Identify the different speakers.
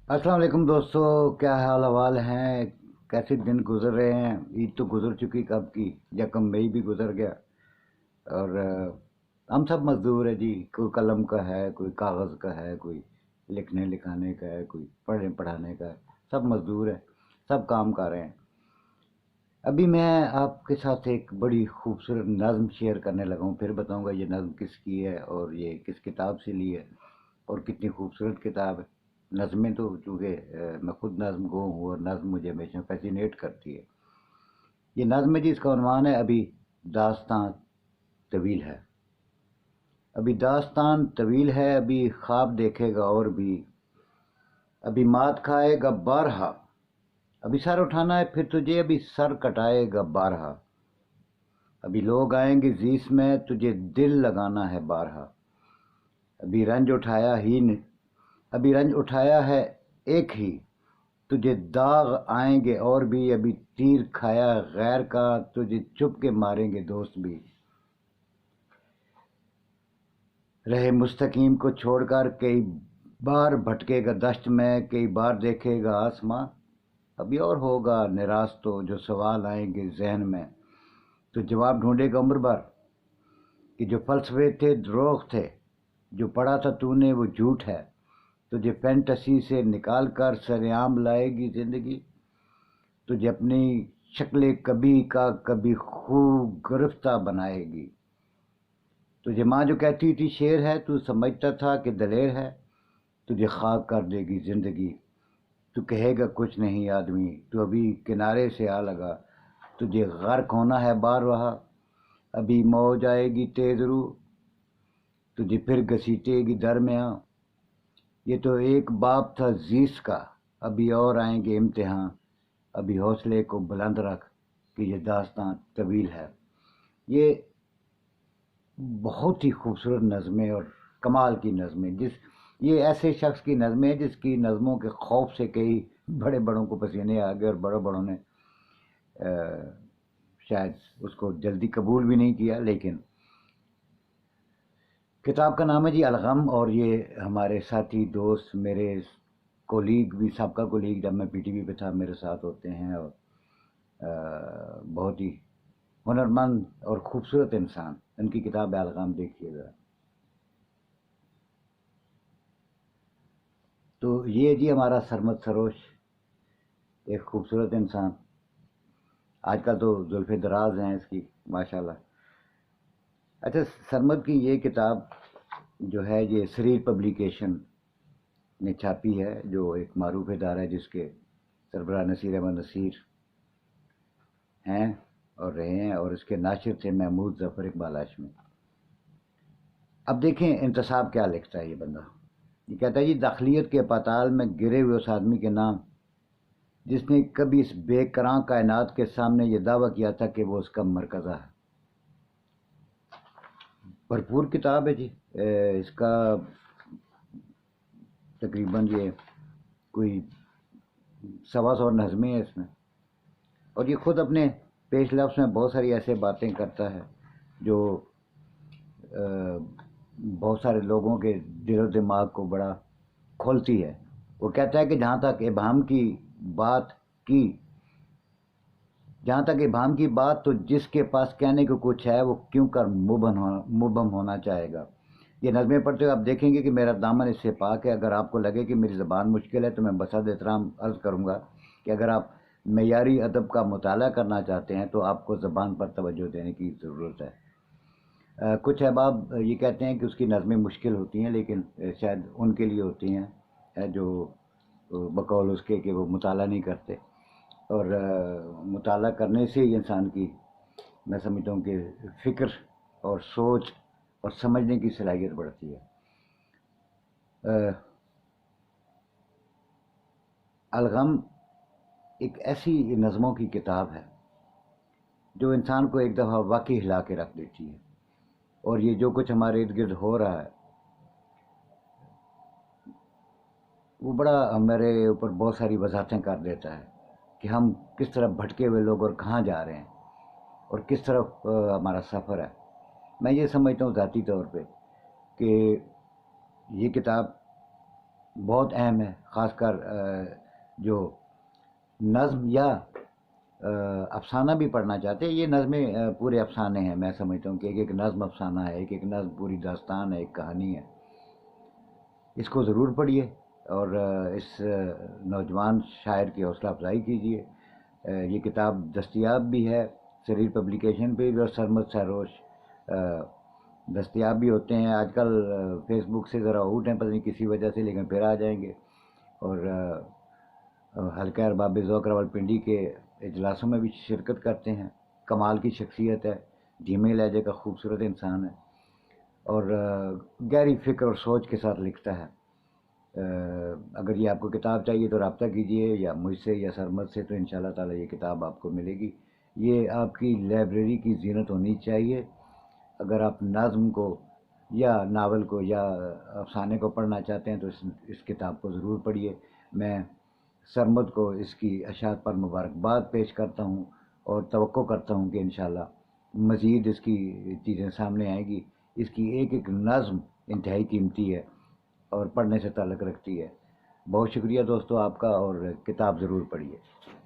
Speaker 1: अस्सलाम वालेकुम दोस्तों, क्या हाल अहवाल हैं। कैसे दिन गुजर रहे हैं। ईद तो गुजर चुकी कब की, यकम मई भी गुजर गया। और हम सब मजदूर है जी। कोई कलम का है, कोई कागज़ का है, कोई लिखने लिखाने का है, कोई पढ़ने पढ़ाने का है। सब मजदूर है, सब काम कर रहे हैं। अभी मैं आपके साथ एक बड़ी खूबसूरत नज़्म शेयर करने लगा हूँ। फिर बताऊँगा ये नज़्म किसकी है और ये किस किताब से ली है और कितनी खूबसूरत किताब है। नज़में तो चूँकि मैं खुद नज़्म गो हूँ और नज़्म मुझे हमेशा फैसिनेट करती है। ये नज़्म है जी, इसका उन्वान है अभी दास्तां तवील है। अभी दास्तान तवील है, अभी ख्वाब देखेगा और भी, अभी मात खाएगा बारहा। अभी सर उठाना है फिर तुझे, अभी सर कटाएगा बारहा। अभी लोग आएंगे जीस में, तुझे दिल लगाना है बारहा। अभी रंज उठाया ही न, अभी रंज उठाया है एक ही, तुझे दाग आएंगे और भी। अभी तीर खाया गैर का, तुझे चुप के मारेंगे दोस्त भी। रहे मुस्तकीम को छोड़कर कई बार भटकेगा दश्त में, कई बार देखेगा आसमां। अभी और होगा निराश तो जो सवाल आएंगे जहन में, तो जवाब ढूंढेगा उम्र भर कि जो फलसफे थे द्रोह थे, जो पढ़ा था तूने वो झूठ है। तुझे फैंटेसी से निकाल कर सरेआम लाएगी ज़िंदगी। तुझे अपनी शक्ल कभी का कभी खूब गिरफ्तार बनाएगी। तुझे माँ जो कहती थी शेर है, तू समझता था कि दलेर है। तुझे खाक कर देगी ज़िंदगी। तू कहेगा कुछ नहीं आदमी, तू अभी किनारे से आ लगा। तुझे गर्क होना है बार वहाँ, अभी मौज आएगी तेज़ रू। तुझे फिर घसीटेगी दरमियाँ। ये तो एक बाप था जीस का, अभी और आएंगे इम्तिहान। अभी हौसले को बुलंद रख कि ये दास्तां तवील है। ये बहुत ही खूबसूरत नज़में और कमाल की नज़में, ये ऐसे शख्स की नज़में हैं जिसकी नज़मों के खौफ से कई बड़े बड़ों को पसीने आ गए और बड़े बड़ों ने शायद उसको जल्दी कबूल भी नहीं किया। लेकिन किताब का नाम है जी अलगम, और ये हमारे साथी दोस्त, मेरे कोलीग भी, सबका कोलीग, जब मैं पीटीवी पे था मेरे साथ होते हैं। और बहुत ही हुनरमंद और ख़ूबसूरत इंसान। इनकी किताब है अलगम, देखिएगा। तो ये जी हमारा सरमद सरोश, एक खूबसूरत इंसान। आजकल तो जुल्फ़े दराज हैं इसकी, माशाल्लाह। अच्छा, सरमद की ये किताब जो है ये सरीर पब्लिकेशन ने छापी है, जो एक मारूफ इदारा है जिसके सरबराह नसीर अहमद नसीर हैं और रहे हैं, और इसके नाशिर थे महमूद ज़फ़र इकबाल हाशमी। अब देखें इंतसाब क्या लिखता है ये बंदा। ये कहता है जी, दाखिलियत के पाताल में गिरे हुए उस आदमी के नाम जिसने कभी इस बेकरां कायनात के सामने ये दावा किया था कि वो उसका मरकज़ा है। भरपूर किताब है जी। इसका तकरीबन ये कोई 125 नज़में हैं इसमें। और ये खुद अपने पेश लफ्ज़ में बहुत सारी ऐसे बातें करता है जो बहुत सारे लोगों के दिलो दिमाग को बड़ा खोलती है। वो कहता है कि की जहाँ तक इबाम की बात, तो जिसके पास कहने को कुछ है वो क्यों कर मुबम होना चाहेगा। ये नज़में पढ़ते हुए आप देखेंगे कि मेरा दामन इससे पाक है। अगर आपको लगे कि मेरी ज़बान मुश्किल है तो मैं बसद एहतराम अर्ज़ करूँगा कि अगर आप मेयारी अदब का मुताला करना चाहते हैं तो आपको ज़बान पर तवज्जो देने की ज़रूरत है। कुछ अहबाब ये कहते हैं कि उसकी नज़में मुश्किल होती हैं, लेकिन शायद उनके लिए होती हैं जो बकौल उसके कि वो मुताला नहीं करते। और मुताला करने से ही इंसान की, मैं समझता हूँ कि फ़िक्र और सोच और समझने की सलाहियत बढ़ती है। अलगम एक ऐसी नज़मों की किताब है जो इंसान को एक दफ़ा वाकई हिला के रख देती है। और ये जो कुछ हमारे इर्द गिर्द हो रहा है वो बड़ा हमारे ऊपर बहुत सारी वजाहतें कर देता है कि हम किस तरफ भटके हुए लोग और कहाँ जा रहे हैं और किस तरफ हमारा सफ़र है। मैं ये समझता हूँ ज़ाती तौर पे कि ये किताब بہت اہم ہے، خاص کر جو نظم یا افسانہ بھی پڑھنا چاہتے ہیں. یہ نظمیں پورے افسانے ہیں، میں سمجھتا ہوں کہ ایک ایک نظم افسانہ ہے، ایک ایک نظم پوری داستان ہے، ایک کہانی ہے. اس کو ضرور پڑھیے اور اس نوجوان شاعر کی حوصلہ افزائی کیجیے. یہ کتاب دستیاب بھی ہے سریر پبلیکیشن پہ بھی، اور سرمد سروش دستیاب بھی ہوتے ہیں. آج کل فیس بک سے ذرا آؤٹ ہیں پتہ نہیں کسی وجہ سے، لیکن پھر آ جائیں گے. اور حلقہ ارباب ذوق راولپنڈی کے اجلاسوں میں بھی شرکت کرتے ہیں. کمال کی شخصیت ہے، دھیمے لہجے کا خوبصورت انسان ہے، اور گہری فکر اور سوچ کے ساتھ لکھتا ہے. اگر یہ آپ کو کتاب چاہیے تو رابطہ کیجیے، یا مجھ سے یا سرمد سے، تو ان شاء اللہ تعالیٰ یہ کتاب آپ کو ملے گی. یہ آپ کی لائبریری کی زینت ہونی چاہیے. اگر آپ نظم کو یا ناول کو یا افسانے کو پڑھنا چاہتے ہیں تو اس کتاب کو ضرور پڑھیے. میں سرمد کو اس کی اشاعت پر مبارکباد پیش کرتا ہوں، اور توقع کرتا ہوں کہ انشاءاللہ مزید اس کی چیزیں سامنے آئیں گی. اس کی ایک ایک نظم انتہائی قیمتی ہے اور پڑھنے سے تعلق رکھتی ہے. بہت شکریہ دوستو آپ کا، اور کتاب ضرور پڑھیے.